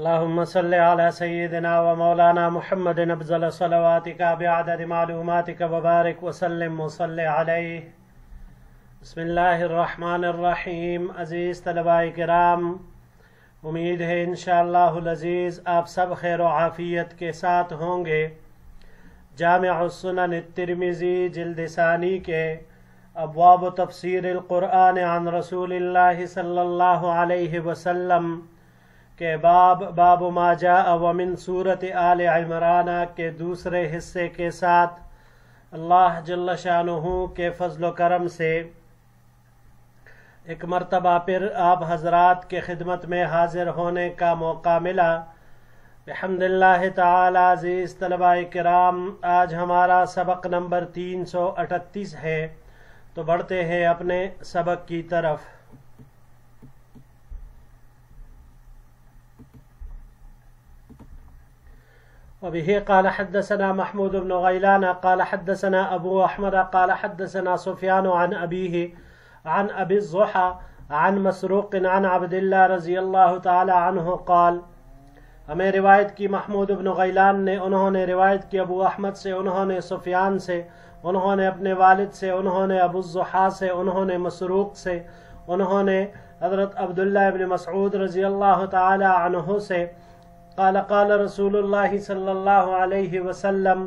اللهم صل على سيدنا ومولانا محمد افضل صلواتك بعدد معلوماتك وبارك وسلم وصل عليه. بسم اللہ الرحمن الرحیم. عزیز طلباء کرام، امید ہے انشاءاللہ العزیز آپ سب خیر و عافیت کے ساتھ ہوں گے. جامع السنن الترمذی جلد ثانی کے ابواب تفسیر القرآن عن رسول اللہ صلی اللہ علیہ وسلم کے باب ما جاء ومن سورۃ آل عمران کے دوسرے حصے کے ساتھ اللہ جل شانہ کے فضل و کرم سے ایک مرتبہ پھر آپ حضرات کے خدمت میں حاضر ہونے کا موقع ملا. بحمد اللہ تعالی. عزیز طلباء کرام، آج ہمارا سبق نمبر 338 ہے، تو بڑھتے ہیں اپنے سبق کی طرف. وبه قال حدثنا محمود بن غيلان قال حدثنا أبو أحمد قال حدثنا سفيان عن أبيه عن أبي الضحى عن مسروق عن عبد الله رضي الله تعالى عنه قال. ہمیں روایت کی محمود بن غیلان نے، انہوں نے روایت کی ابو احمد سے، انہوں نے سفیان سے، انہوں نے اپنے والد سے، انہوں نے ابو الضحى سے، انہوں نے مسروق سے، انہوں نے حضرت عبداللہ ابن مسعود رضی اللہ تعالی عنہ سے قال قال رسول اللہ صلی اللہ علیہ وسلم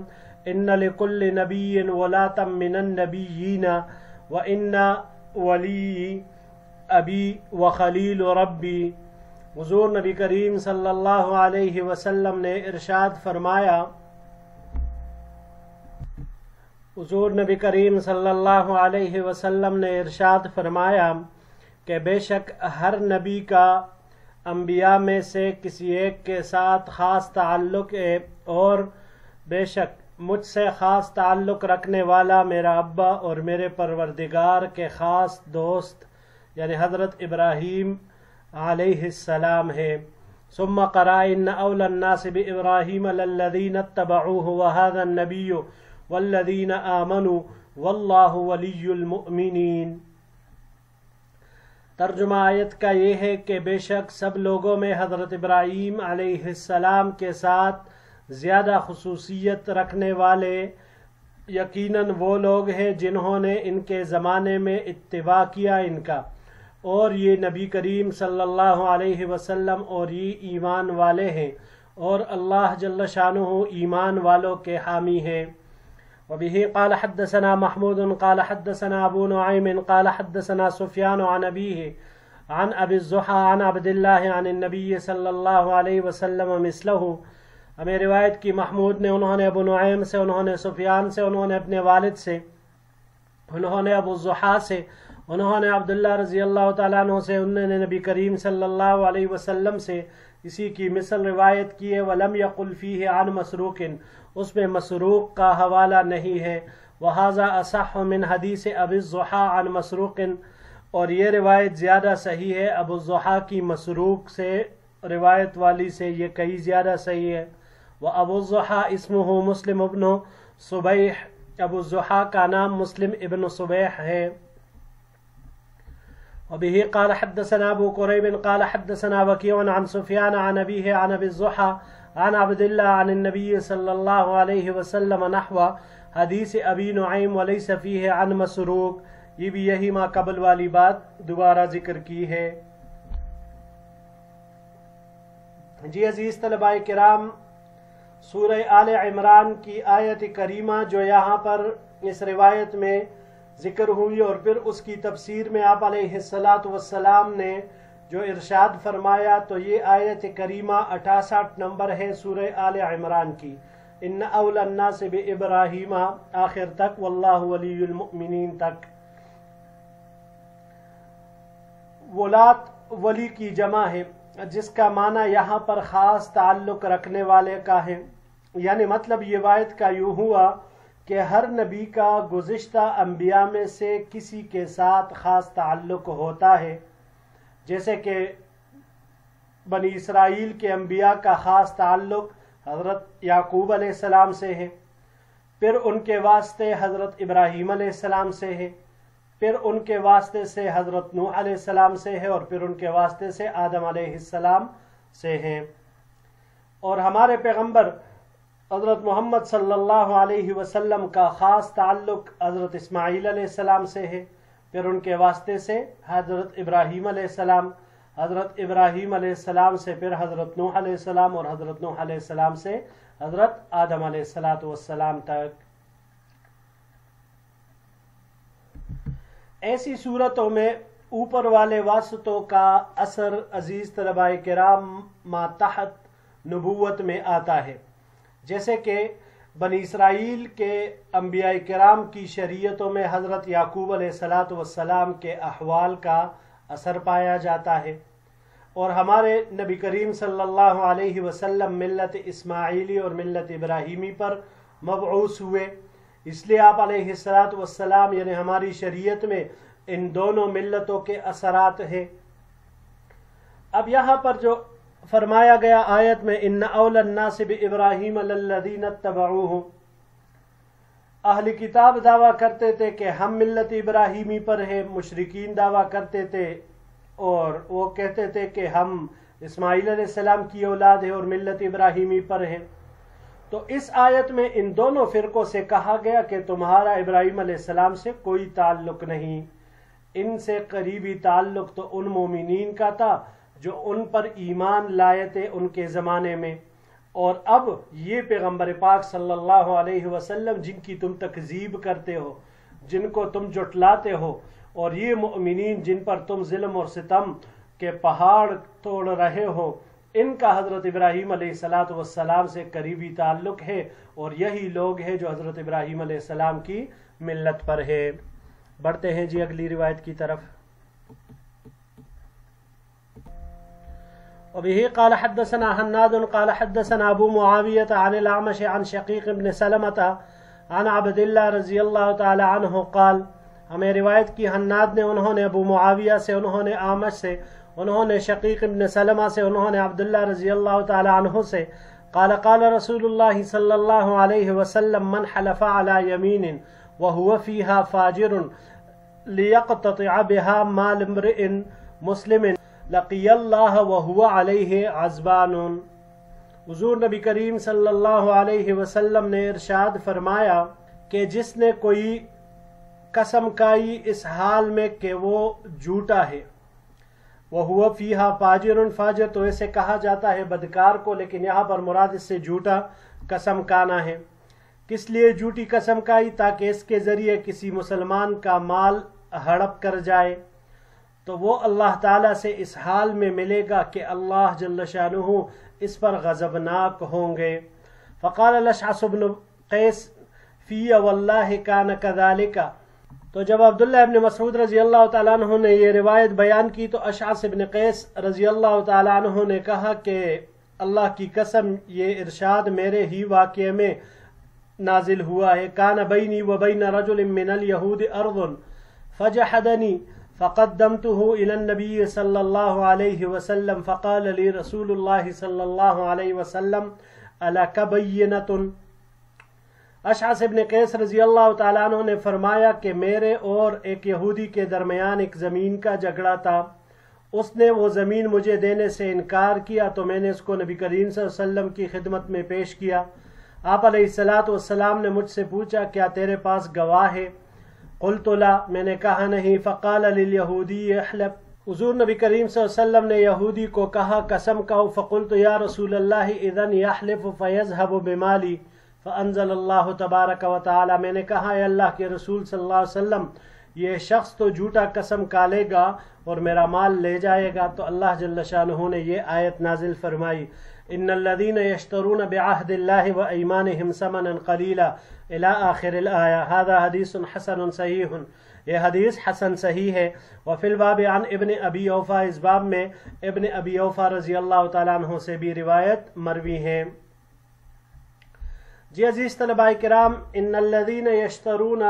ان لكل نبی ولاة من النبیین وان ولی ابی وخلیل ربی. حضور نبی کریم صلی اللہ علیہ وسلم نے ارشاد فرمایا، حضور نبی کریم صلی اللہ علیہ وسلم نے ارشاد فرمایا کہ بے شک ہر نبی کا انبیاء میں سے کسی ایک کے ساتھ خاص تعلق ہے، اور بے شک مجھ سے خاص تعلق رکھنے والا میرا ابا اور میرے پروردگار کے خاص دوست یعنی حضرت ابراہیم علیہ السلام ہے. ثم قرأ ان اولى الناس بابراہیم للذین اتبعوه وهذا النبی والذین آمنوا واللہ ولی المؤمنین. ترجمہ آیت کا یہ ہے کہ بے شک سب لوگوں میں حضرت ابراہیم علیہ السلام کے ساتھ زیادہ خصوصیت رکھنے والے یقیناً وہ لوگ ہیں جنہوں نے ان کے زمانے میں اتباع کیا ان کا، اور یہ نبی کریم صلی اللہ علیہ وسلم اور یہ ایمان والے ہیں، اور اللہ جل شانہ ایمان والوں کے حامی ہیں. وبه قال حدثنا محمود قال حدثنا ابو نعيم قال حدثنا سفيان عن أبيه عن ابي الضحى عن عبد الله عن النبي صلى الله عليه وسلم مثله. ہمیں روایت کی محمود نے، انہوں نے ابو نعیم سے، انہوں نے سفیان سے، انہوں نے اپنے والد سے، انہوں نے ابو الضحى سے، انہوں نے عبداللہ رضی اللہ تعالیٰ عنہ سے، انہوں نے نبی کریم صلی اللہ علیہ وسلم سے اسی کی مثل روایت کی ہے. ولم يقل فيه عن مسروق، اس میں مسروق کا حوالہ نہیں ہے. وہذا اصح من حدیث ابی الضحى عن مسروق، اور یہ روایت زیادہ صحیح ہے ابو الضحى کی مسروق سے روایت والی سے، یہ کئی زیادہ صحیح ہے. وابو الضحى اسمہ مسلم ابن صبیح، ابو الضحى کا نام مسلم ابن صبیح ہے. وبه قال حدثنا ابو قريب قال حدثنا وكيع عن سفيان عن أبيه عن ابي الضحى عن عبد الله عن النبي صلى الله عليه وسلم نحو حدیث ابی نعیم وليس فيه عن مسروق. یہ بھی یہی ما قبل والی بات دوبارہ ذکر کی ہے. جی عزیز طلباء کرام، سورہ آل عمران کی آیت کریمہ جو یہاں پر اس روایت میں ذکر ہوئی، اور پھر اس کی تفسیر میں آپ علیہ السلام نے جو ارشاد فرمایا، تو یہ آیت کریمہ 68 نمبر ہے سورہ آل عمران کی. ان اولی الناس بابراہیم آخر تک، واللہ ولی المؤمنین تک. ولات ولی کی جمع ہے، جس کا معنی یہاں پر خاص تعلق رکھنے والے کا ہے. یعنی مطلب یہ آیت کا یوں ہوا کہ ہر نبی کا گزشتہ انبیاء میں سے کسی کے ساتھ خاص تعلق ہوتا ہے. جیسے کہ بنی اسرائیل کے انبیاء کا خاص تعلق حضرت یعقوب علیہ السلام سے ہے، پھر ان کے واسطے حضرت ابراہیم علیہ السلام سے ہے، پھر ان کے واسطے سے حضرت نوح علیہ السلام سے ہے، اور پھر ان کے واسطے سے آدم علیہ السلام سے ہیں. اور ہمارے پیغمبر حضرت محمد صلی اللہ علیہ وسلم کا خاص تعلق حضرت اسماعیل علیہ السلام سے ہے، پھر ان کے واسطے سے حضرت ابراہیم علیہ السلام، حضرت ابراہیم علیہ السلام سے پھر حضرت نوح علیہ السلام، اور حضرت نوح علیہ السلام سے حضرت آدم علیہ السلام تک۔ ایسی صورتوں میں اوپر والے واسطوں کا اثر عزیز طلباء کرام ماتحت نبوت میں آتا ہے، جیسے کہ بنی اسرائیل کے انبیاء کرام کی شریعتوں میں حضرت یعقوب علیہ السلام کے احوال کا اثر پایا جاتا ہے، اور ہمارے نبی کریم صلی اللہ علیہ وسلم ملت اسماعیلی اور ملت ابراہیمی پر مبعوث ہوئے، اس لیے آپ علیہ السلام یعنی ہماری شریعت میں ان دونوں ملتوں کے اثرات ہیں۔ اب یہاں پر جو فرمایا گیا آیت میں ان اول الناس بابراہیم للذین اتبعوہ، اہل کتاب دعویٰ کرتے تھے کہ ہم ملت ابراہیمی پر ہیں، مشرکین دعویٰ کرتے تھے اور وہ کہتے تھے کہ ہم اسماعیل علیہ السلام کی اولاد ہیں اور ملت ابراہیمی پر ہیں۔ تو اس آیت میں ان دونوں فرقوں سے کہا گیا کہ تمہارا ابراہیم علیہ السلام سے کوئی تعلق نہیں، ان سے قریبی تعلق تو ان مومنین کا تھا جو ان پر ایمان لائے تھے ان کے زمانے میں، اور اب یہ پیغمبر پاک صلی اللہ علیہ وسلم جن کی تم تکذیب کرتے ہو، جن کو تم جھٹلاتے ہو، اور یہ مؤمنین جن پر تم ظلم اور ستم کے پہاڑ توڑ رہے ہو، ان کا حضرت ابراہیم علیہ السلام سے قریبی تعلق ہے، اور یہی لوگ ہیں جو حضرت ابراہیم علیہ السلام کی ملت پر ہے۔ بڑھتے ہیں جی اگلی روایت کی طرف۔ وبه قال حدثنا حناد قال حدثنا ابو معاوية عن الأعمش عن شقيق بن سلمة عن عبد الله رضی اللہ تعالی عنہ قال، ہمیں روایت کی حناد نے، انہوں نے ابو معاویہ سے، انہوں نے اعمش سے، انہوں نے شقیق بن سلمہ سے، انہوں نے عبداللہ رضی اللہ تعالی عنہ سے قال قال رسول اللہ صلی اللہ علیہ وسلم من حلف على يمين وهو فيها فاجر ليقتطع بها مال امرئ مسلم لقی اللہ وهو علیہ عزبان۔ حضور نبی کریم صلی اللہ علیہ وسلم نے ارشاد فرمایا کہ جس نے کوئی قسم کھائی اس حال میں کہ وہ جھوٹا ہے، وَهُوَ فِيهَا فَاجِرٌ، فاجر تو اسے کہا جاتا ہے بدکار کو، لیکن یہاں پر مراد اس سے جھوٹا قسم کھانا ہے۔ کس لیے جھوٹی قسم کھائی؟ تاکہ اس کے ذریعے کسی مسلمان کا مال ہڑپ کر جائے، تو وہ اللہ تعالیٰ سے اس حال میں ملے گا کہ اللہ جل شانہ اس پر غضبناک ہوں گے۔ فقال الاشعث بن قیس فی واللہ کان کذالک، تو جب عبداللہ ابن مسعود رضی اللہ تعالیٰ عنہ نے یہ روایت بیان کی تو اشعث بن قیس رضی اللہ تعالیٰ عنہ نے کہا کہ اللہ کی قسم یہ ارشاد میرے ہی واقعے میں نازل ہوا ہے، کان بینی و بین رجل من الیہود ارض فجحدنی فقدمته الى النبی صلی اللہ علیہ وسلم فقال لی رسول اللہ صلی اللہ علیہ وسلم الک بینۃ۔ اشعث ابن قیس رضی اللہ تعالیٰ عنہ نے فرمایا کہ میرے اور ایک یہودی کے درمیان ایک زمین کا جھگڑا تھا، اس نے وہ زمین مجھے دینے سے انکار کیا تو میں نے اس کو نبی کریم صلی اللہ علیہ وسلم کی خدمت میں پیش کیا۔ آپ علیہ السلام نے مجھ سے پوچھا کیا تیرے پاس گواہ ہے؟ قلت لا، میں نے کہا نہیں۔ فقال للیہودی احلف، حضور نبی کریم صلی اللہ علیہ وسلم نے یہودی کو کہا قسم کہو۔ فقلت یا رسول اللہ اذن یحلف فیذهب بمالی فانزل اللہ تبارک و تعالی، میں نے کہا اے اللہ کے رسول صلی اللہ علیہ وسلم یہ شخص تو جھوٹا قسم کھالے گا اور میرا مال لے جائے گا، تو اللہ جل شانہ نے یہ آیت نازل فرمائی ان الذین یشترون بعہد اللہ وایمانہم ثمنا قلیلا الی آخر الآیہ۔ ھذا حدیث حسن صحیح، یہ حدیث حسن صحیح ہے۔ وفی الباب عن ابن ابی اوفا، اس باب میں ابن ابی اوفا رضی اللہ تعالیٰ عنہ سے بھی روایت مروی ہے۔ جی عزیز طلباء کرام، ان الذین یشترون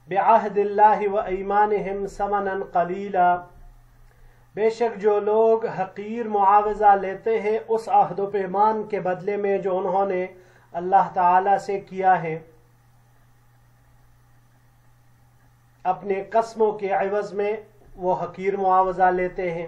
بعہد اللہ وایمانہم ثمنا قلیلا، بے شک جو لوگ حقیر معاوضہ لیتے ہیں اس عہد و پیمان کے بدلے میں جو انہوں نے اللہ تعالی سے کیا ہے، اپنے قسموں کے عوض میں وہ حقیر معاوضہ لیتے ہیں،